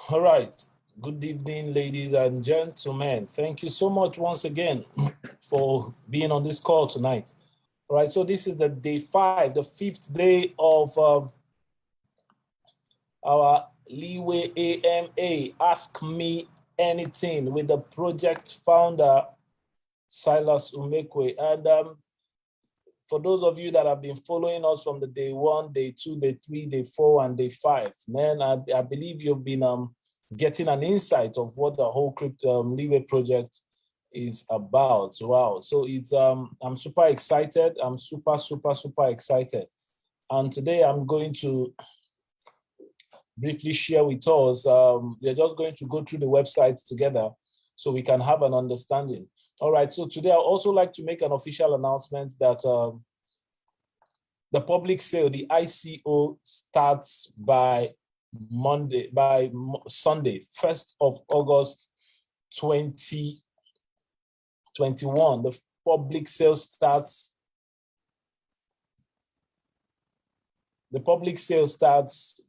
All right. Good evening, ladies and gentlemen. Thank you so much once again for being on this call tonight. All right. So this is the day 5, the 5th day of our Leeway AMA. Ask Me Anything with the project founder, Silas Umekwe. And for those of you that have been following us from the day 1, day 2, day 3, day 4, and day 5, man, I believe you've been getting an insight of what the whole crypto Leeway project is about. Wow. So it's I'm super excited. I'm super excited. And today I'm going to briefly share with us. We're just going to go through the website together so we can have an understanding. All right. So today I'd also like to make an official announcement that the public sale, the ICO, starts by Sunday, 1st of August 2021. The public sale starts. The public sale starts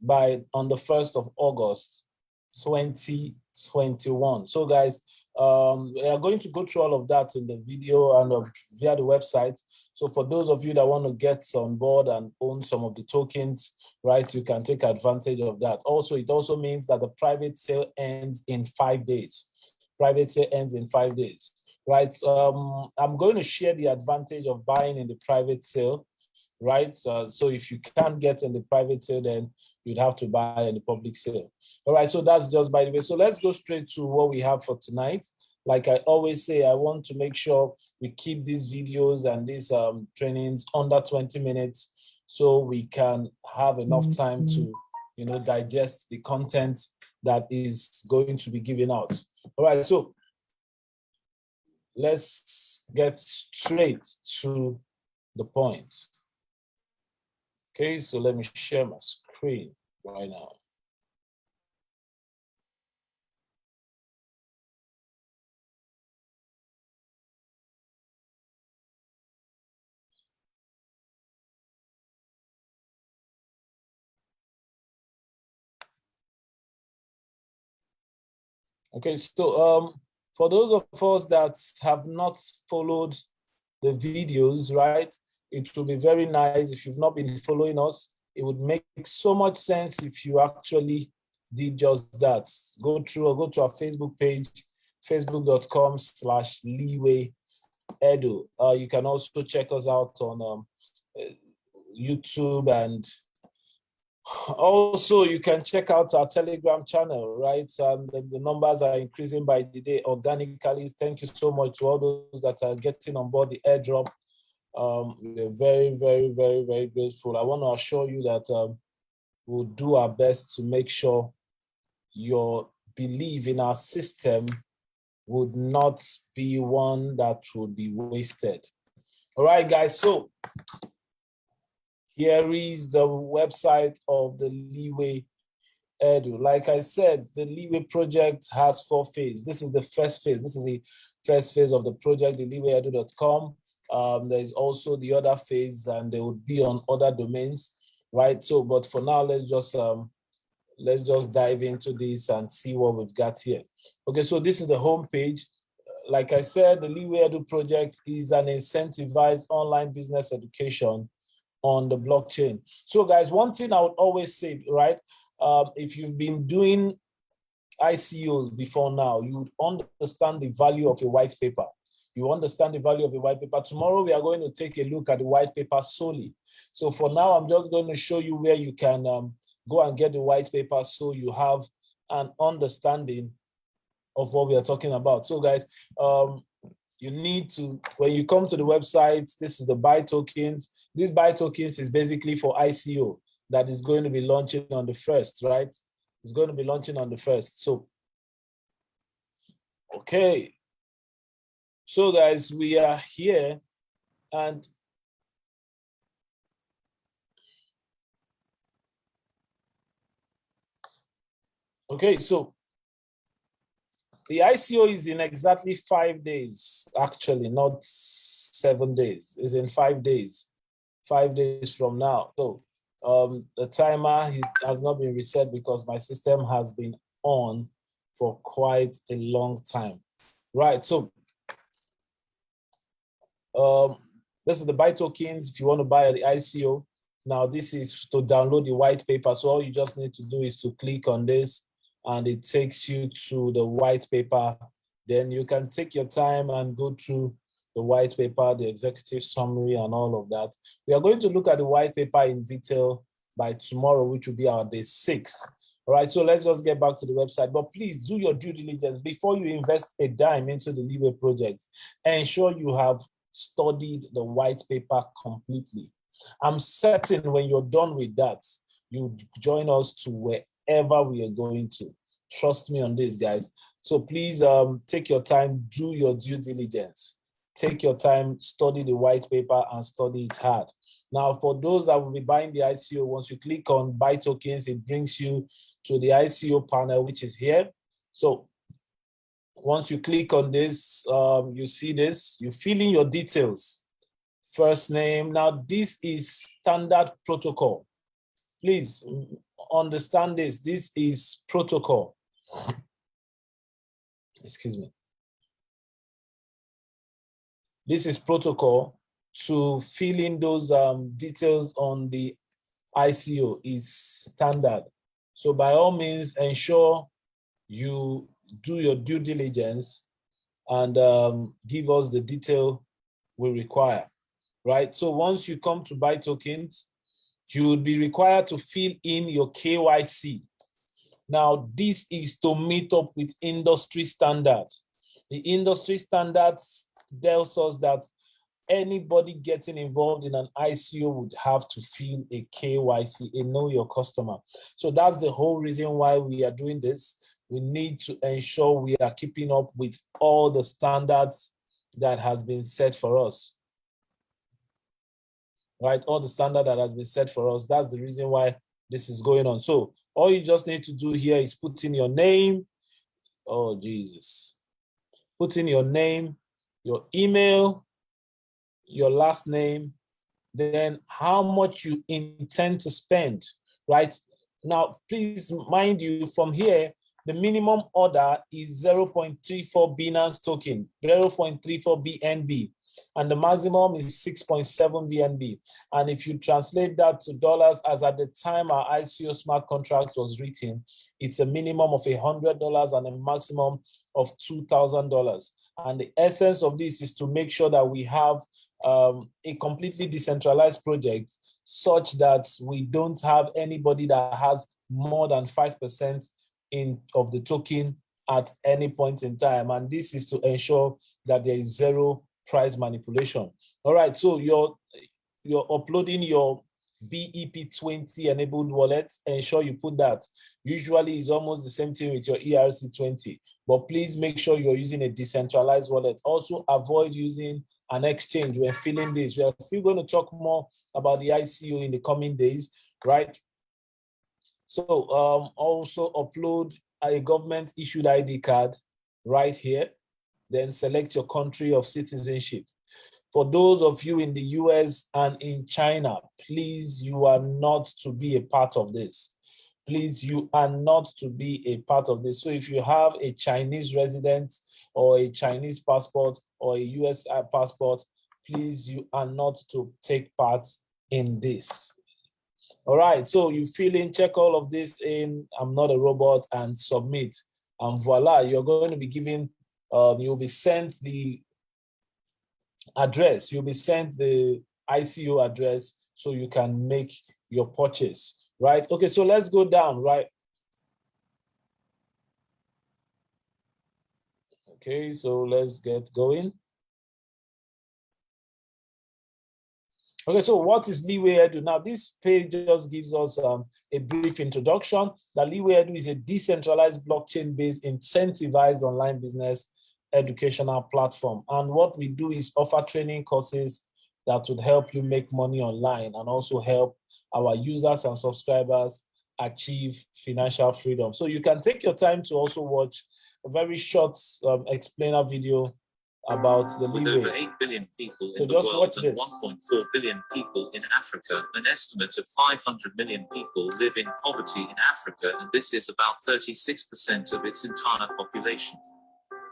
on the 1st of August 2021. So guys, we are going to go through all of that in the video and via the website. So for those of you that want to get on board and own some of the tokens, right, you can take advantage of that. Also, it also means that the private sale ends in 5 days. Private sale ends in 5 days, right? I'm going to share the advantage of buying in the private sale, right? So if you can't get in the private sale, then you'd have to buy in the public sale. All right, so that's just by the way. So let's go straight to what we have for tonight. Like I always say, I want to make sure we keep these videos and these trainings under 20 minutes so we can have enough time to, digest the content that is going to be given out. All right, so let's get straight to the point. Okay, so let me share my screen right now. Okay, so for those of us that have not followed the videos, right, it will be very nice if you've not been following us. It would make so much sense if you actually did just that. Go to our Facebook page, facebook.com/Leeway Edu. You can also check us out on YouTube, and also you can check out our Telegram channel, right? The numbers are increasing by the day organically. Thank you so much to all those that are getting on board the airdrop. We're very, very, very, very grateful. I want to assure you that we'll do our best to make sure your belief in our system would not be one that would be wasted. All right, guys, so here is the website of the Leeway Edu. Like I said, the Leeway project has 4 phases. This is the first phase. This is the first phase of the project, the leewayedu.com. There is also the other phase, and they would be on other domains, right? So, but for now, let's just dive into this and see what we've got here. Okay, so this is the home page. Like I said, the Leeway Edu project is an incentivized online business education on the blockchain. So guys, one thing I would always say, right? If you've been doing ICOs before now, you would understand the value of a white paper. You understand the value of a white paper. Tomorrow, we are going to take a look at the white paper solely. So for now, I'm just going to show you where you can go and get the white paper so you have an understanding of what we are talking about. So guys, you need to, when you come to the website, this is the buy tokens. This buy tokens is basically for ICO that is going to be launching on the 1st, right? It's going to be launching on the 1st. So, okay. So guys, we are here, and okay, so the ICO is in exactly 5 days, actually, not 7 days. It's in 5 days, 5 days from now. So the timer has not been reset because my system has been on for quite a long time. Right, so this is the buy tokens. If you want to buy the ICO, now this is to download the white paper. So all you just need to do is to click on this and it takes you to the white paper. Then you can take your time and go through the white paper, the executive summary and all of that. We are going to look at the white paper in detail by tomorrow, which will be our day 6. All right, so let's just get back to the website. But please do your due diligence before you invest a dime into the Leeway project. Ensure you have studied the white paper completely. I'm certain when you're done with that, you join us to wherever we are going to. Trust me on this, guys. So please take your time, do your due diligence. Take your time, study the white paper and study it hard. Now, for those that will be buying the ICO, once you click on buy tokens, it brings you to the ICO panel, which is here. So once you click on this, you see this, you fill in your details. First name. Now, this is standard protocol. Please understand this. This is protocol. Excuse me. This is protocol to fill in those details on the ICO is standard. So by all means, ensure you do your due diligence and give us the detail we require, right? So once you come to buy tokens, you would be required to fill in your KYC. Now, this is to meet up with industry standards. The industry standards tells us that anybody getting involved in an ICO would have to fill a KYC, a know your customer. So that's the whole reason why we are doing this. We need to ensure we are keeping up with all the standards that has been set for us. Right, all the standard that has been set for us. That's the reason why this is going on. So all you just need to do here is put in your name. Oh, Jesus. Put in your name, your email, your last name, then how much you intend to spend, right? Now, please mind you, from here, the minimum order is 0.34 Binance token, 0.34 BNB, and the maximum is 6.7 BNB. And if you translate that to dollars, as at the time our ICO smart contract was written, it's a minimum of $100 and a maximum of $2,000. And the essence of this is to make sure that we have a completely decentralized project such that we don't have anybody that has more than 5% of the token at any point in time. And this is to ensure that there is zero price manipulation. All right, so you're uploading your BEP20 enabled wallet. Ensure you put that. Usually it's almost the same thing with your ERC20, but please make sure you're using a decentralized wallet. Also avoid using an exchange when filling this. We are still going to talk more about the ICO in the coming days, right? So also upload a government issued ID card right here. Then select your country of citizenship. For those of you in the US and in China, please, you are not to be a part of this. Please, you are not to be a part of this. So if you have a Chinese resident or a Chinese passport or a US passport, please, you are not to take part in this. All right, so you fill in, check all of this in, I'm not a robot, and submit. And voila, you're going to be given, you'll be sent the address, you'll be sent the ICO address so you can make your purchase, right? Okay, so let's go down, right? Okay, so let's get going. Okay, so what is Leeway Edu? Now, this page just gives us a brief introduction. That Leeway Edu is a decentralized blockchain-based incentivized online business educational platform. And what we do is offer training courses that would help you make money online and also help our users and subscribers achieve financial freedom. So you can take your time to also watch a very short explainer video about the With Leeway. over 8 billion people So in the just world watch and this. 1.4 billion people in Africa, an estimate of 500 million people live in poverty in Africa, and this is about 36% of its entire population.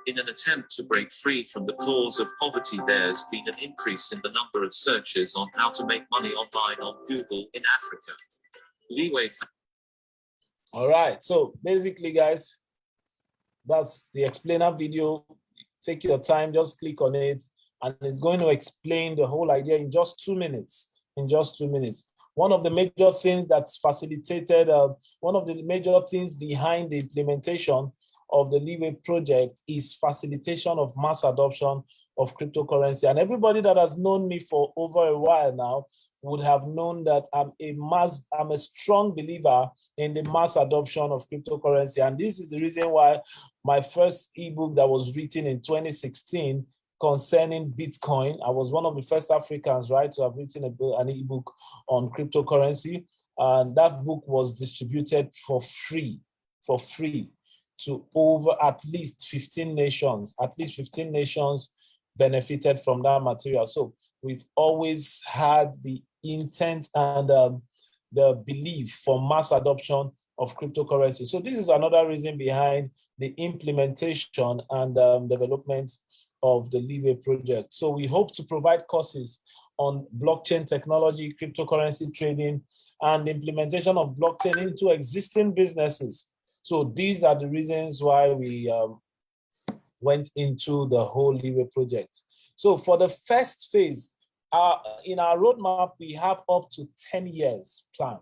In an attempt to break free from the claws of poverty, there's been an increase in the number of searches on how to make money online on Google in Africa. Leeway. All right, so basically, guys, that's the explainer video. Take your time, just click on it, and it's going to explain the whole idea in just 2 minutes. In just 2 minutes. One of the major things that's facilitated, one of the major things behind the implementation of the Leeway project is facilitation of mass adoption of cryptocurrency. And everybody that has known me for over a while now would have known that I'm a strong believer in the mass adoption of cryptocurrency. And this is the reason why my first ebook that was written in 2016 concerning Bitcoin, I was one of the first Africans, right, to have written an ebook on cryptocurrency. And that book was distributed for free to over at least 15 nations. At least 15 nations benefited from that material. So we've always had the intent and the belief for mass adoption of cryptocurrency. So this is another reason behind the implementation and development of the Leeway project. So we hope to provide courses on blockchain technology, cryptocurrency trading, and implementation of blockchain into existing businesses. So these are the reasons why we went into the whole Leeway project. So for the first phase, in our roadmap, we have up to 10 years plan.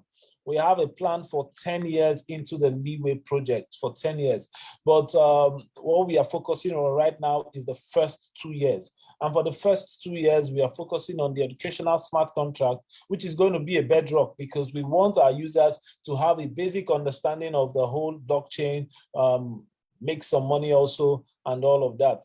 We have a plan for 10 years into the Leeway project, for 10 years. But what we are focusing on right now is the first 2 years. And for the first 2 years, we are focusing on the educational smart contract, which is going to be a bedrock because we want our users to have a basic understanding of the whole blockchain, make some money also, and all of that.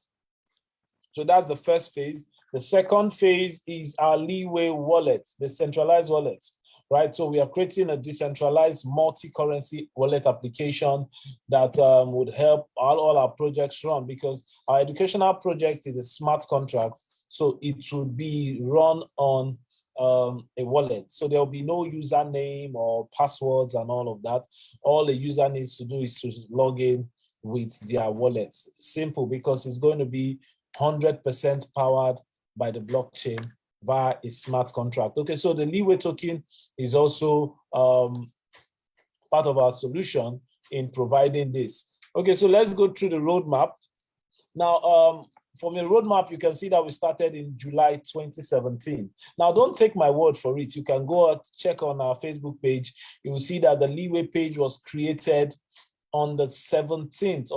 So that's the first phase. The second phase is our Leeway wallet, the centralized wallet, right? So we are creating a decentralized multi-currency wallet application that would help all our projects run, because our educational project is a smart contract. So it would be run on a wallet. So there will be no username or passwords and all of that. All the user needs to do is to log in with their wallet. Simple, because it's going to be 100% powered by the blockchain via a smart contract. Okay, so the Leeway token is also part of our solution in providing this. Okay, so let's go through the roadmap. Now, from the roadmap, you can see that we started in July 2017. Now, don't take my word for it. You can go out, check on our Facebook page. You will see that the Leeway page was created on the 17th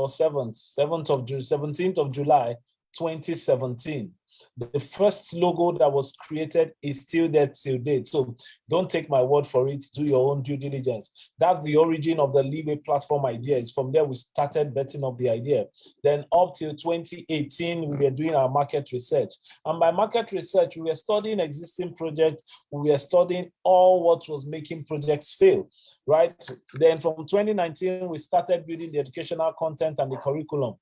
of July 2017. The first logo that was created is still there till date. So don't take my word for it. Do your own due diligence. That's the origin of the Leeway platform idea. It's from there we started betting up the idea. Then up till 2018, we were doing our market research. And by market research, we were studying existing projects. We were studying all what was making projects fail, right? Then from 2019, we started building the educational content and the curriculum.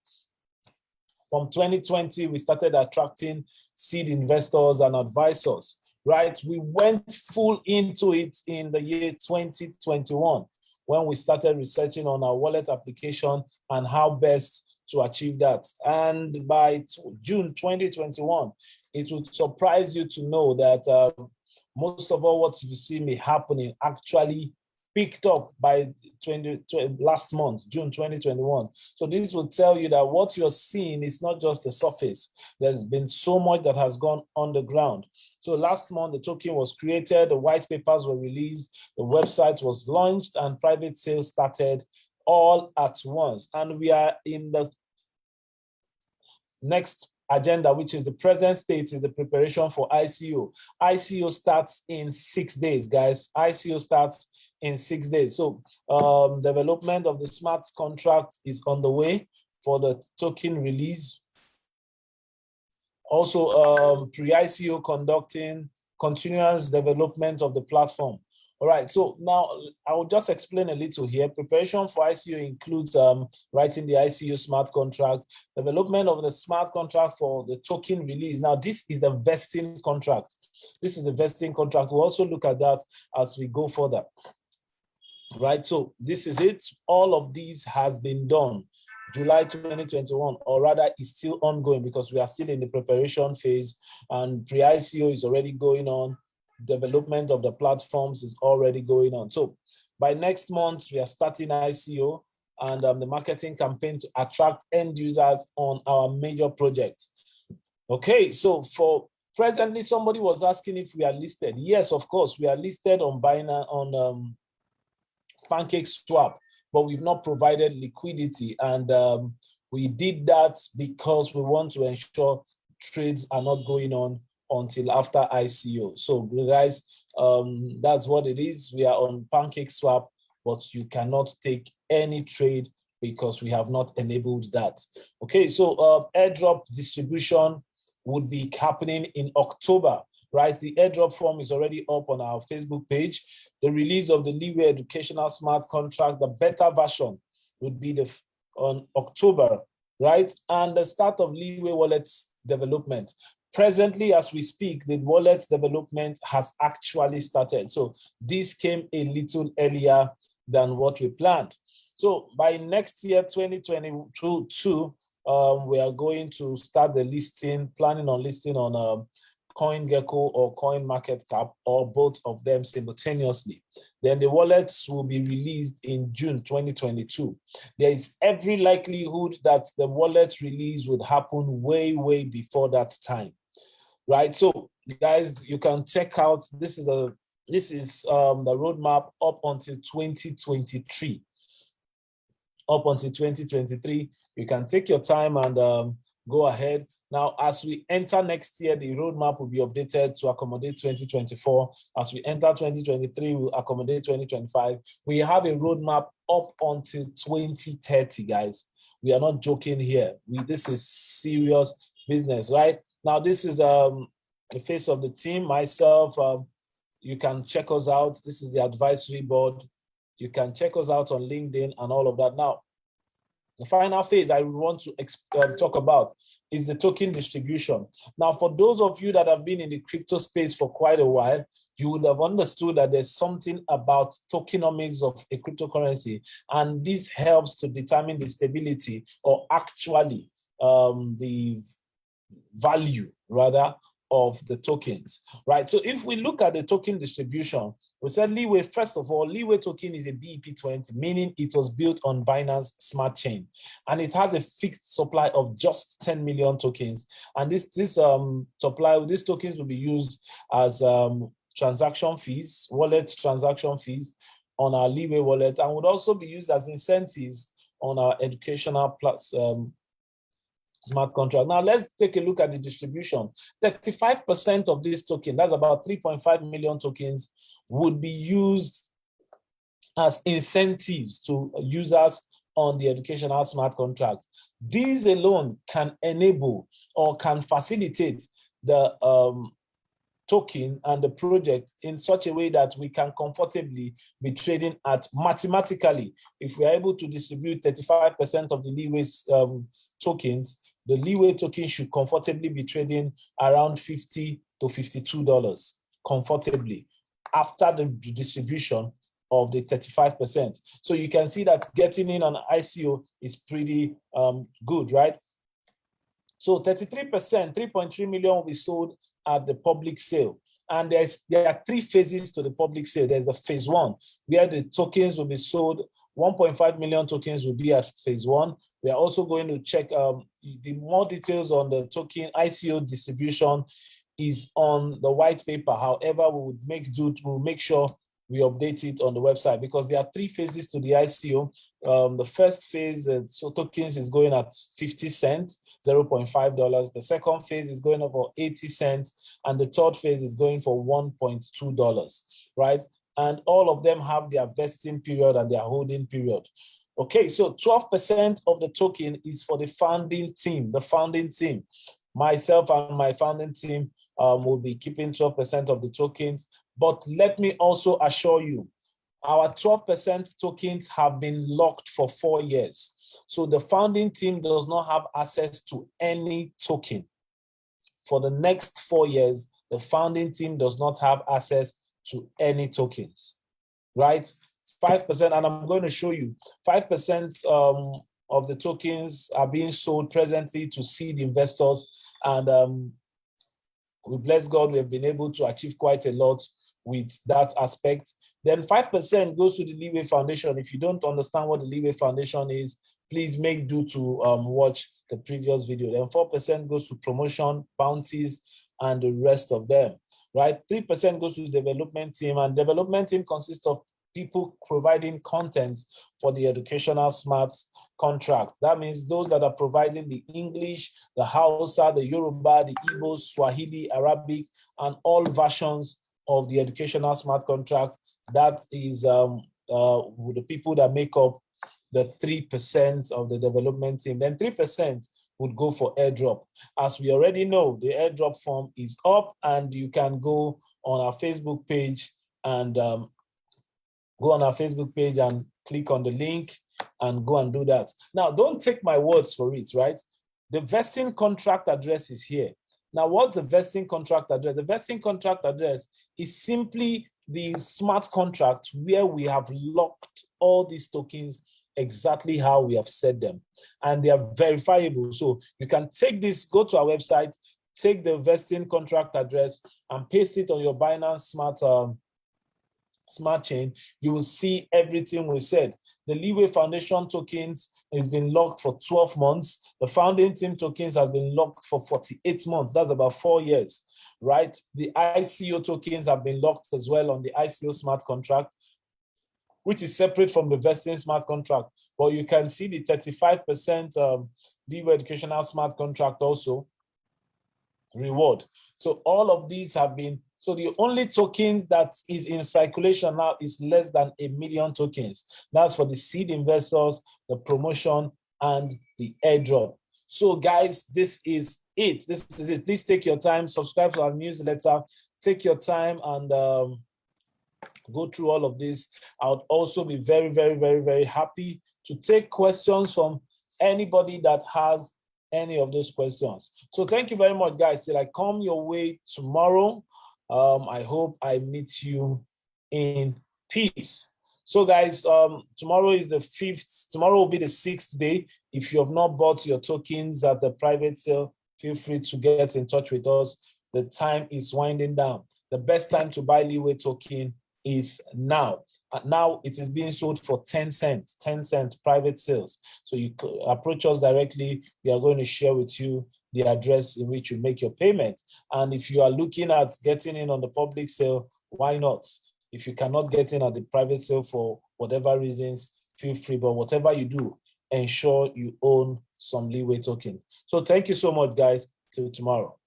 From 2020, we started attracting seed investors and advisors, right? We went full into it in the year 2021 when we started researching on our wallet application and how best to achieve that. And by June 2021, it would surprise you to know that most of all what you see me happening actually picked up by last month, June 2021. So this will tell you that what you're seeing is not just the surface. There's been so much that has gone on the ground. So last month, the token was created, the white papers were released, the website was launched, and private sales started all at once. And we are in the next agenda, which is the present state, is the preparation for ICO. ICO starts in 6 days, guys. ICO starts in 6 days. So development of the smart contract is on the way for the token release. Also, pre-ICO conducting continuous development of the platform. All right, so now I will just explain a little here. Preparation for ICO includes writing the ICO smart contract, development of the smart contract for the token release. Now, this is the vesting contract. This is the vesting contract. We'll also look at that as we go further. Right, so this is it. All of these has been done. July 2021, or rather is still ongoing because we are still in the preparation phase, and pre-ICO is already going on. Development of the platforms is already going on. So by next month, we are starting ICO and the marketing campaign to attract end users on our major project. Okay, so for presently, somebody was asking if we are listed. Yes, of course, we are listed on Binance, on PancakeSwap, but we've not provided liquidity. And we did that because we want to ensure trades are not going on until after ICO. So guys, that's what it is. We are on PancakeSwap, but you cannot take any trade because we have not enabled that. Okay, so airdrop distribution would be happening in October, right? The airdrop form is already up on our Facebook page. The release of the Leeway Educational Smart Contract, the beta version, would be on October, right? And the start of Leeway Wallet's development. Presently, as we speak, the wallet development has actually started. So this came a little earlier than what we planned. So by next year, 2022, we are going to start the listing, planning on listing on CoinGecko or CoinMarketCap, or both of them simultaneously. Then the wallets will be released in June 2022. There is every likelihood that the wallet release would happen way before that time, right? So guys, you can check out, this is the roadmap up until 2023. Up until 2023, you can take your time and go ahead. Now, as we enter next year, the roadmap will be updated to accommodate 2024. As we enter 2023, we'll accommodate 2025. We have a roadmap up until 2030, guys. We are not joking here. This is serious business, right? Now, this is the face of the team, myself. You can check us out. This is the advisory board. You can check us out on LinkedIn and all of that. Now, the final phase I want to talk about is the token distribution. Now, for those of you that have been in the crypto space for quite a while, you would have understood that there's something about tokenomics of a cryptocurrency, and this helps to determine the stability, or actually the value, rather, of the tokens, right? So if we look at the token distribution, we said Leeway, first of all, Leeway token is a BEP20, meaning it was built on Binance Smart Chain, and it has a fixed supply of just 10 million tokens. And this supply, these tokens will be used as transaction fees, wallet transaction fees on our Leeway wallet, and would also be used as incentives on our educational smart contract. Now, let's take a look at the distribution. 35% of this token, that's about 3.5 million tokens, would be used as incentives to users on the educational smart contract. These alone can enable or can facilitate the token and the project in such a way that we can comfortably be trading at, mathematically, if we are able to distribute 35% of the Leeway tokens, the Leeway token should comfortably be trading around $50 to $52 comfortably after the distribution of the 35%. So you can see that getting in on ICO is pretty good, right? So 33%, 3.3 million will be sold at the public sale. And there are three phases to the public sale. There's the phase one, where the tokens will be sold. 1.5 million tokens will be at phase one. We are also going to check the more details on the token ICO distribution is on the white paper. However, we'll make sure we update it on the website, because there are three phases to the ICO. The first phase, so tokens is going at 50 cents, $0.5. The second phase is going up for 80 cents. And the third phase is going for $1.2, right? And all of them have their vesting period and their holding period. Okay, so 12% of the token is for the founding team. The founding team, myself and my founding team will be keeping 12% of the tokens. But let me also assure you, our 12% tokens have been locked for 4 years. So the founding team does not have access to any token. For the next 4 years, the founding team does not have access to any tokens, right? 5%, and I'm going to show you, 5% of the tokens are being sold presently to seed investors. And we bless God, we have been able to achieve quite a lot with that aspect. Then 5% goes to the Leeway Foundation. If you don't understand what the Leeway Foundation is, please make do to watch the previous video. Then 4% goes to promotion, bounties, and the rest of them, right? 3% goes to the development team, and development team consists of people providing content for the educational smart contract. That means those that are providing the English, the Hausa, the Yoruba, the Igbo, Swahili, Arabic, and all versions of the educational smart contract. That is the people that make up the 3% of the development team. Then 3% would go for airdrop. As we already know, the airdrop form is up, and you can go on our Facebook page and click on the link and go and do that. Now, don't take my words for it, right? The vesting contract address is here. Now, what's the vesting contract address? The vesting contract address is simply the smart contract where we have locked all these tokens exactly how we have set them, and they are verifiable. So you can take this, go to our website, take the vesting contract address and paste it on your Binance Smart Chain. You will see everything we said. The Leeway Foundation tokens has been locked for 12 months. The founding team tokens has been locked for 48 months. That's about 4 years, right? The ICO tokens have been locked as well on the ICO smart contract, which is separate from the vesting smart contract. But you can see the 35% Leeway Educational Smart Contract also reward. So all of these have been, so the only tokens that is in circulation now is less than 1 million tokens. That's for the seed investors, the promotion, and the airdrop. So guys, this is it. This is it. Please take your time, subscribe to our newsletter, take your time and go through all of this. I would also be very, very, very, very happy to take questions from anybody that has any of those questions. So thank you very much, guys. Till I come your way tomorrow, I hope I meet you in peace. So guys, tomorrow is the 5th. Tomorrow will be the 6th day. If you have not bought your tokens at the private sale, feel free to get in touch with us. The time is winding down. The best time to buy Leeway token is now. Now it is being sold for 10 cents private sales. So you approach us directly. We are going to share with you the address in which you make your payment. And if you are looking at getting in on the public sale, why not? If you cannot get in at the private sale for whatever reasons, feel free. But whatever you do, ensure you own some Leeway token. So thank you so much, guys. Till tomorrow.